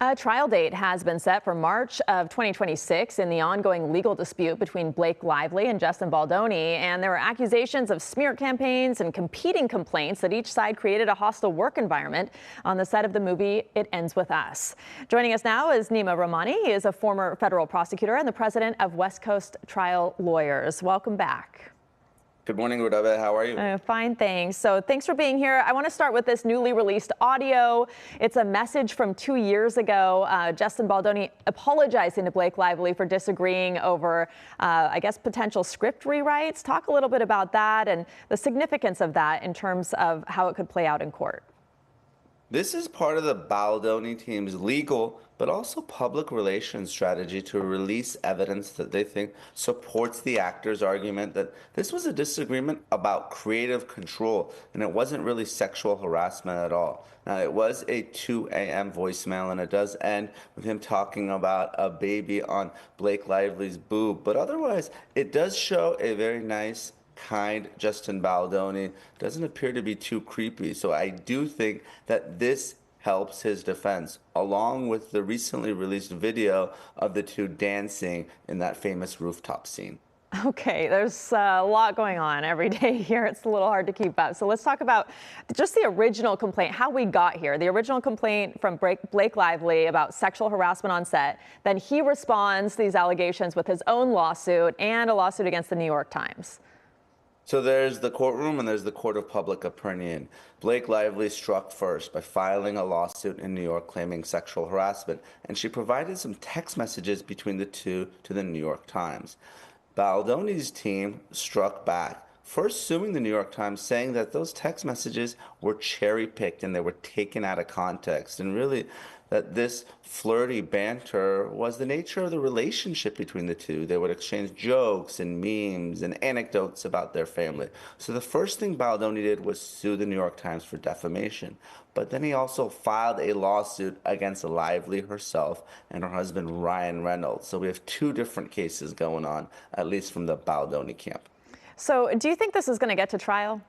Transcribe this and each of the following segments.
A trial date has been set for March of 2026 in the ongoing legal dispute between Blake Lively and Justin Baldoni. And there were accusations of smear campaigns and competing complaints that each side created a hostile work environment on the set of the movie It Ends With Us. Joining us now is Neama Rahmani. He is a former federal prosecutor and the president of West Coast Trial Lawyers. Welcome back. Good morning, Rudabe. How are you? Fine, thanks. So thanks for being here. I want to start with this newly released audio. It's a message from 2 years ago. Justin Baldoni apologizing to Blake Lively for disagreeing over, I guess, potential script rewrites. Talk a little bit about that and the significance of that in terms of how it could play out in court. This is part of the Baldoni team's legal, but also public relations strategy to release evidence that they think supports the actor's argument that this was a disagreement about creative control, and it wasn't really sexual harassment at all. Now, it was a 2 a.m. voicemail, and it does end with him talking about a baby on Blake Lively's boob, but otherwise, it does show a very nice, kind Justin Baldoni. Doesn't appear to be too creepy. So I do think that this helps his defense, along with the recently released video of the two dancing in that famous rooftop scene. Okay, there's a lot going on every day here. It's a little hard to keep up. So let's talk about just the original complaint, how we got here. The original complaint from Blake Lively about sexual harassment on set. Then he responds to these allegations with his own lawsuit and a lawsuit against the New York Times. So there's the courtroom and there's the court of public opinion. Blake Lively struck first by filing a lawsuit in New York claiming sexual harassment, and she provided some text messages between the two to the New York Times. Baldoni's team struck back, first suing the New York Times, saying that those text messages were cherry-picked and they were taken out of context, and really that this flirty banter was the nature of the relationship between the two. They would exchange jokes and memes and anecdotes about their family. So the first thing Baldoni did was sue the New York Times for defamation. But then he also filed a lawsuit against Lively herself and her husband, Ryan Reynolds. So we have two different cases going on, at least from the Baldoni camp. So do you think this is going to get to trial?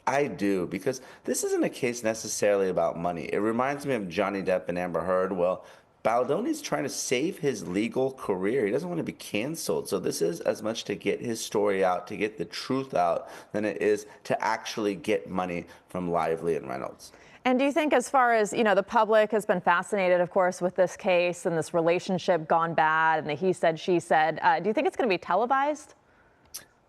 I do, because this isn't a case necessarily about money. It reminds me of Johnny Depp and Amber Heard. Well, Baldoni's trying to save his legal career. He doesn't want to be canceled. So this is as much to get his story out, to get the truth out, than it is to actually get money from Lively and Reynolds. And do you think, as far as, the public has been fascinated, of course, with this case and this relationship gone bad and the he said, she said, do you think it's going to be televised?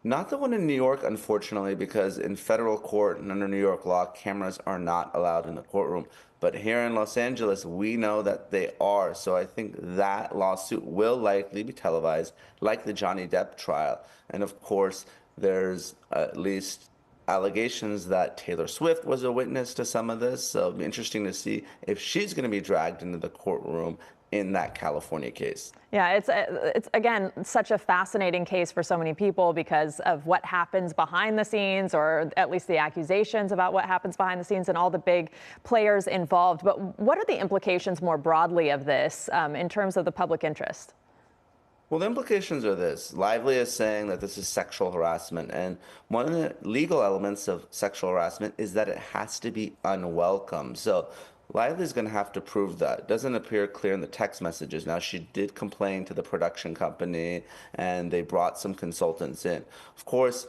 Not the one in New York, unfortunately, because in federal court and under New York law, cameras are not allowed in the courtroom. But here in Los Angeles, we know that they are. So I think that lawsuit will likely be televised, like the Johnny Depp trial. And of course, there's at least allegations that Taylor Swift was a witness to some of this. So it'll be interesting to see if she's going to be dragged into the courtroom in that California case. Yeah, it's again such a fascinating case for so many people because of what happens behind the scenes, or at least the accusations about what happens behind the scenes and all the big players involved. But what are the implications more broadly of this in terms of the public interest? Well, the implications are this. Lively is saying that this is sexual harassment, and one of the legal elements of sexual harassment is that it has to be unwelcome. So Lively's going to have to prove that. It doesn't appear clear in the text messages. Now, she did complain to the production company, and they brought some consultants in. Of course,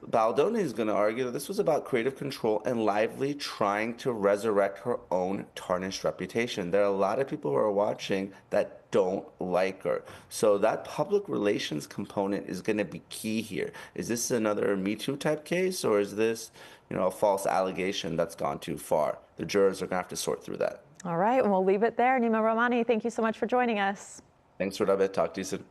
Baldoni is going to argue that this was about creative control and Lively trying to resurrect her own tarnished reputation. There are a lot of people who are watching that don't like her. So that public relations component is going to be key here. Is this another Me Too type case, or is this, a false allegation that's gone too far? The jurors are going to have to sort through that. All right, and we'll leave it there. Neama Rahmani, thank you so much for joining us. Thanks, Rudabe. Talk to you soon.